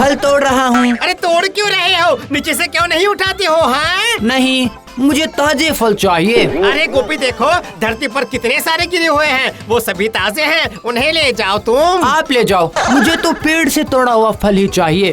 फल तोड़ रहा हूँ। अरे तोड़ क्यों रहे हो? नीचे से क्यों नहीं उठाते हो? हाँ नहीं, मुझे ताजे फल चाहिए। अरे गोपी देखो, धरती पर कितने सारे गिरे हुए हैं, वो सभी ताजे हैं, उन्हें ले जाओ तुम। आप ले जाओ, मुझे तो पेड़ से तोड़ा हुआ फल ही चाहिए।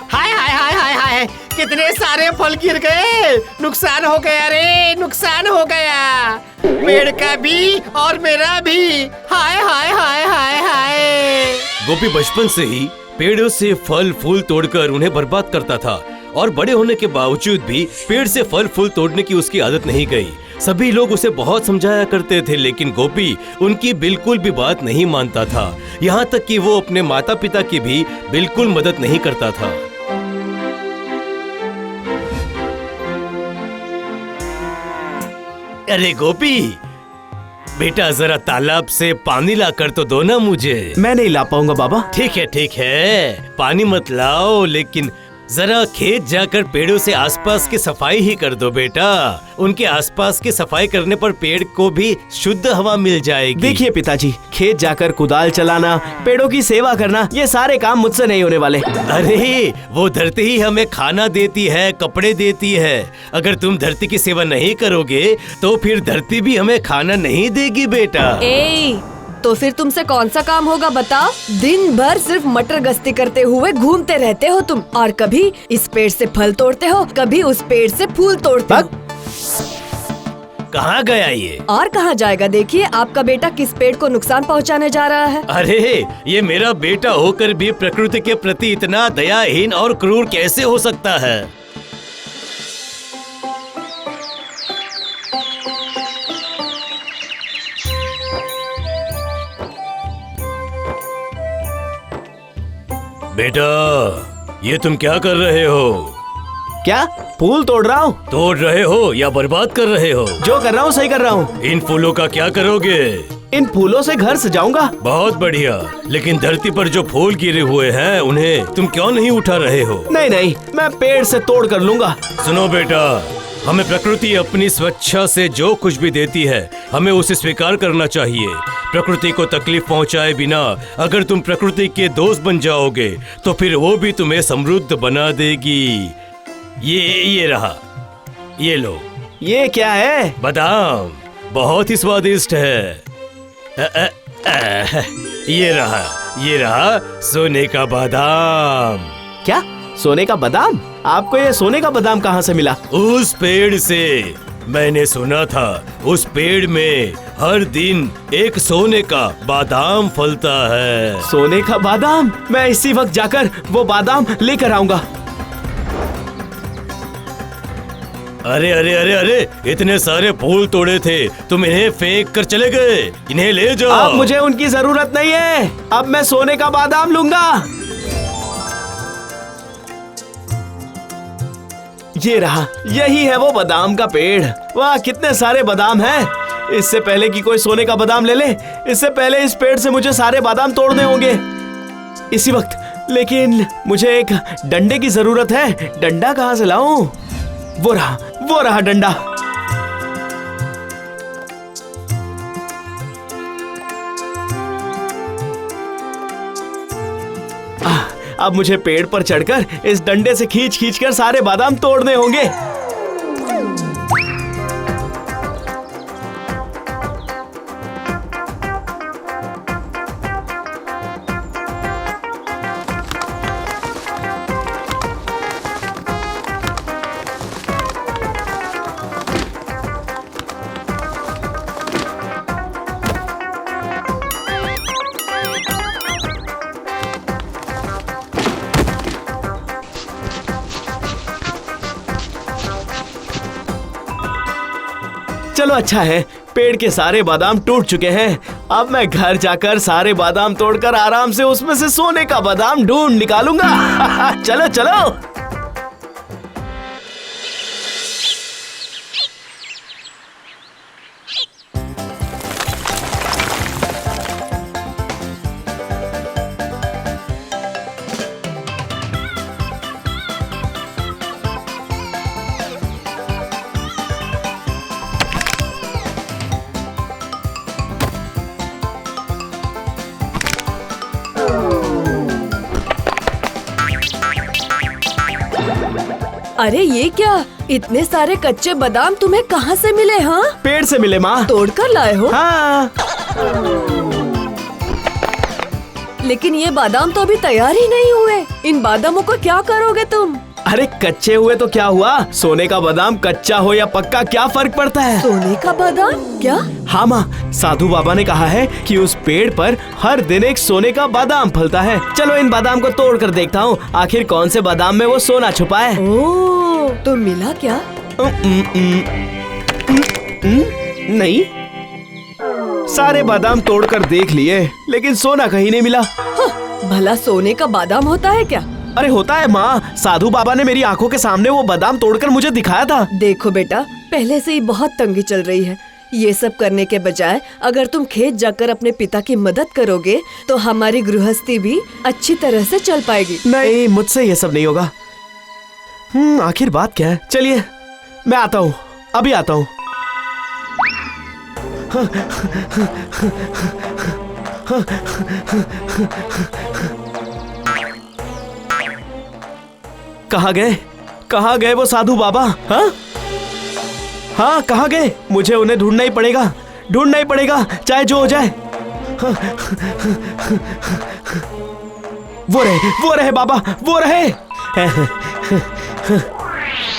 हाय हाय हाय हाय हाय, कितने सारे फल गिर गए, नुकसान हो गया रे, नुकसान हो गया, पेड़ का भी और मेरा भी। हाय हाय हाय हाय हाय। गोपी बचपन से ही पेड़ों से फल फूल तोड़कर उन्हें बर्बाद करता था और बड़े होने के बावजूद भी पेड़ से फल फूल तोड़ने की उसकी आदत नहीं गई। सभी लोग उसे बहुत समझाया करते थे, लेकिन गोपी उनकी बिल्कुल भी बात नहीं मानता था। यहाँ तक कि वो अपने माता पिता की भी बिल्कुल मदद नहीं करता था। अरे गोपी बेटा, जरा तालाब से पानी लाकर तो दो ना मुझे। मैं नहीं ला पाऊंगा बाबा। ठीक है, पानी मत लाओ, लेकिन जरा खेत जाकर पेड़ों से आसपास की सफाई ही कर दो बेटा। उनके आसपास की सफाई करने पर पेड़ को भी शुद्ध हवा मिल जाएगी। देखिए पिताजी, खेत जाकर कुदाल चलाना, पेड़ों की सेवा करना, ये सारे काम मुझसे नहीं होने वाले। अरे वो धरती ही हमें खाना देती है, कपड़े देती है। अगर तुम धरती की सेवा नहीं करोगे तो फिर धरती भी हमें खाना नहीं देगी बेटा। तो फिर तुमसे कौन सा काम होगा बताओ? दिन भर सिर्फ मटर गश्ती करते हुए घूमते रहते हो तुम, और कभी इस पेड़ से फल तोड़ते हो, कभी उस पेड़ से फूल तोड़ते हो। कहाँ गया ये? और कहाँ जाएगा? देखिए आपका बेटा किस पेड़ को नुकसान पहुँचाने जा रहा है। अरे ये मेरा बेटा होकर भी प्रकृति के प्रति इतना दयाहीन और क्रूर कैसे हो सकता है? बेटा, ये तुम क्या कर रहे हो? क्या? फूल तोड़ रहा हूँ। तोड़ रहे हो या बर्बाद कर रहे हो? जो कर रहा हूँ सही कर रहा हूँ। इन फूलों का क्या करोगे? इन फूलों से घर सजाऊंगा। बहुत बढ़िया, लेकिन धरती पर जो फूल गिरे हुए हैं उन्हें तुम क्यों नहीं उठा रहे हो? नहीं, मैं पेड़ से तोड़ कर लूंगा। सुनो बेटा, हमें प्रकृति अपनी स्वेच्छा से जो कुछ भी देती है हमें उसे स्वीकार करना चाहिए। प्रकृति को तकलीफ पहुंचाए बिना अगर तुम प्रकृति के दोस्त बन जाओगे तो फिर वो भी तुम्हें समृद्ध बना देगी। ये रहा, ये लो। ये क्या है? बादाम, बहुत ही स्वादिष्ट है। ये रहा सोने का बादाम। क्या? सोने का बादाम? आपको ये सोने का बादाम कहाँ से मिला? उस पेड़ से। मैंने सुना था उस पेड़ में हर दिन एक सोने का बादाम फलता है। सोने का बादाम? मैं इसी वक्त जाकर वो बादाम लेकर आऊंगा। अरे अरे अरे अरे, इतने सारे फूल तोड़े थे, तुम इन्हें फेंक कर चले गए। इन्हें ले जाओ। अब मुझे उनकी जरूरत नहीं है, अब मैं सोने का बादाम लूंगा। ये रहा, यही है वो बादाम का पेड़। वाह, कितने सारे बादाम हैं। इससे पहले कि कोई सोने का बादाम ले ले, इससे पहले इस पेड़ से मुझे सारे बादाम तोड़ने होंगे इसी वक्त। लेकिन मुझे एक डंडे की जरूरत है। डंडा कहाँ से लाऊं? वो रहा डंडा। अब मुझे पेड़ पर चढ़कर इस डंडे से खींच कर सारे बादाम तोड़ने होंगे। चलो अच्छा है, पेड़ के सारे बादाम टूट चुके हैं। अब मैं घर जाकर सारे बादाम तोड़कर आराम से उसमें से सोने का बादाम ढूंढ निकालूंगा। चलो चलो। अरे ये क्या, इतने सारे कच्चे बादाम तुम्हें कहाँ से मिले? हाँ, पेड़ से मिले माँ। तोड़ कर लाए हो? हाँ। लेकिन ये बादाम तो अभी तैयार ही नहीं हुए। इन बादामों को क्या करोगे तुम? अरे कच्चे हुए तो क्या हुआ, सोने का बादाम कच्चा हो या पक्का क्या फर्क पड़ता है? सोने का बादाम? क्या? हाँ माँ, साधु बाबा ने कहा है कि उस पेड़ पर हर दिन एक सोने का बादाम फलता है। चलो इन बादाम को तोड़ कर देखता हूँ, आखिर कौन से बादाम में वो सोना छुपा है। ओह, तो मिला क्या? नहीं, सारे बादाम तोड़कर देख लिए लेकिन सोना कहीं नहीं मिला। भला सोने का बादाम होता है क्या? अरे होता है माँ, साधु बाबा ने मेरी आंखों के सामने वो बादाम तोड़कर मुझे दिखाया था। देखो बेटा, पहले से ही बहुत तंगी चल रही है। ये सब करने के बजाय अगर तुम खेत जाकर अपने पिता की मदद करोगे तो हमारी गृहस्थी भी अच्छी तरह से चल पाएगी। नहीं, मुझसे ये सब नहीं होगा। आखिर बात क्या है? चलिए मैं आता हूँ, अभी आता हूँ। कहाँ गए? कहाँ गए वो साधु बाबा? हाँ हाँ, कहाँ गए? मुझे उन्हें ढूंढना ही पड़ेगा, ढूंढना ही पड़ेगा, चाहे जो हो जाए। वो रहे बाबा, वो रहे।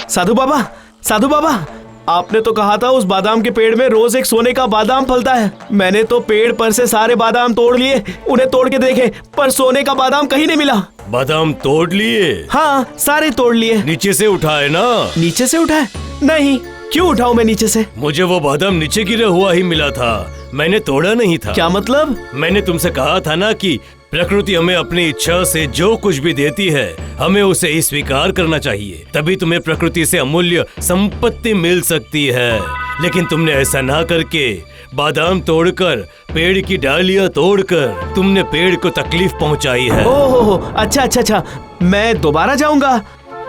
साधु बाबा, साधु बाबा, आपने तो कहा था उस बादाम के पेड़ में रोज एक सोने का बादाम फलता है। मैंने तो पेड़ पर से सारे बादाम तोड़ लिए, उन्हें तोड़ के देखे, पर सोने का बादाम कहीं नहीं मिला। बादाम तोड़ लिए? हाँ, सारे तोड़ लिए। नीचे से उठाए ना? नीचे से उठाए? नहीं, क्यों उठाऊं मैं नीचे से? मुझे वो बादाम नीचे गिरा हुआ ही मिला था, मैंने तोड़ा नहीं था। क्या मतलब? मैंने तुमसे कहा था ना कि प्रकृति हमें अपनी इच्छा से जो कुछ भी देती है हमें उसे ही स्वीकार करना चाहिए, तभी तुम्हें प्रकृति से अमूल्य संपत्ति मिल सकती है। लेकिन तुमने ऐसा ना करके बादाम तोड़कर, पेड़ की डालियां तोड़कर तुमने पेड़ को तकलीफ पहुंचाई है। ओहो, अच्छा, मैं दोबारा जाऊंगा।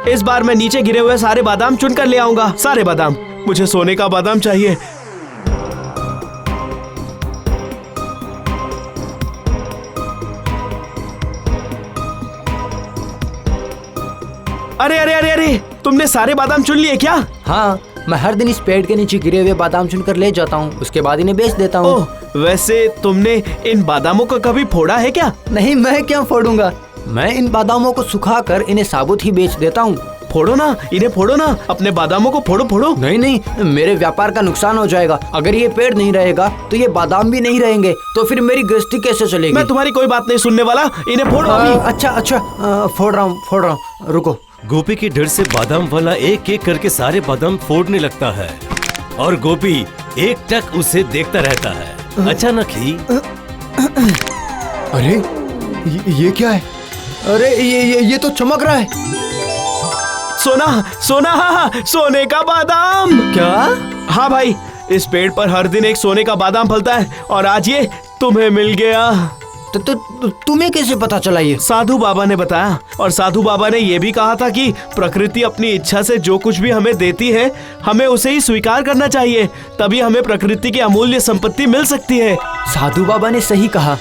इस बार मैं नीचे गिरे हुए सारे बादाम चुन कर ले आऊंगा, सारे बादाम। मुझे सोने का बादाम चाहिए। अरे अरे अरे अरे, तुमने सारे बादाम चुन लिए क्या? हाँ, मैं हर दिन इस पेड़ के नीचे गिरे हुए बादाम चुनकर ले जाता हूँ, उसके बाद इन्हें बेच देता हूँ। ओह, वैसे तुमने इन बादामों को कभी फोड़ा है क्या? नहीं, मैं क्यों फोड़ूंगा, मैं इन बादामों को सुखाकर इन्हें साबुत ही बेच देता हूँ। फोड़ो ना, इन्हें फोड़ो ना, अपने बादामों को फोड़ो फोड़ो। नहीं, मेरे व्यापार का नुकसान हो जाएगा। अगर ये पेड़ नहीं रहेगा तो ये बादाम भी नहीं रहेंगे, तो फिर मेरी गृहस्थी कैसे चलेगी? मैं तुम्हारी कोई बात नहीं सुनने वाला, इन्हें फोड़ो अभी। अच्छा, फोड़ रहा हूँ, रुको। गोपी के डर से बादाम वाला एक एक करके सारे बादाम फोड़ने लगता है और गोपी एक टक उसे देखता रहता है। अचानक ही अरे ये क्या है? अरे ये तो चमक रहा है। सोना, सोने का बादाम। क्या? हाँ भाई, इस पेड़ पर हर दिन एक सोने का बादाम फलता है और आज ये तुम्हें मिल गया। तो तुम्हें कैसे पता चला ये? साधु बाबा ने बताया, और साधु बाबा ने ये भी कहा था कि प्रकृति अपनी इच्छा से जो कुछ भी हमें देती है हमें उसे ही स्वीकार करना चाहिए, तभी हमें प्रकृति की अमूल्य संपत्ति मिल सकती है। साधु बाबा ने सही कहा,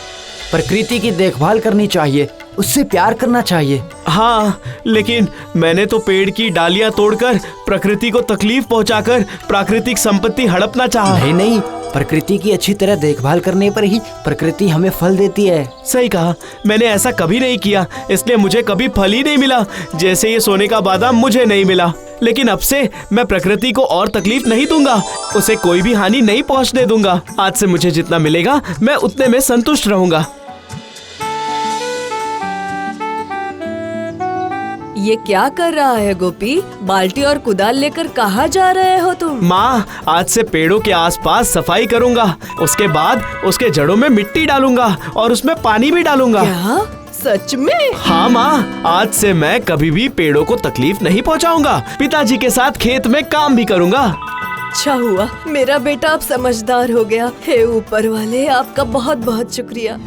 प्रकृति की देखभाल करनी चाहिए, उससे प्यार करना चाहिए। हाँ, लेकिन मैंने तो पेड़ की डालियां तोड़कर प्रकृति को तकलीफ पहुंचाकर प्राकृतिक संपत्ति हड़पना चाहा। नहीं, प्रकृति की अच्छी तरह देखभाल करने पर ही प्रकृति हमें फल देती है। सही कहा, मैंने ऐसा कभी नहीं किया, इसलिए मुझे कभी फल ही नहीं मिला, जैसे ये सोने का बादाम मुझे नहीं मिला। लेकिन अब से मैं प्रकृति को और तकलीफ नहीं दूंगा, उसे कोई भी हानि नहीं पहुंचने दूंगा। आज से मुझे जितना मिलेगा मैं उतने में संतुष्ट रहूंगा। ये क्या कर रहा है गोपी? बाल्टी और कुदाल लेकर कहाँ जा रहे हो तुम? माँ, आज से पेड़ों के आसपास सफाई करूंगा, उसके बाद उसके जड़ों में मिट्टी डालूंगा और उसमें पानी भी डालूंगा। क्या? सच में? हाँ माँ, आज से मैं कभी भी पेड़ों को तकलीफ नहीं पहुँचाऊंगा, पिताजी के साथ खेत में काम भी करूंगा। अच्छा हुआ, मेरा बेटा अब समझदार हो गया। हे ऊपर वाले, आपका बहुत बहुत शुक्रिया।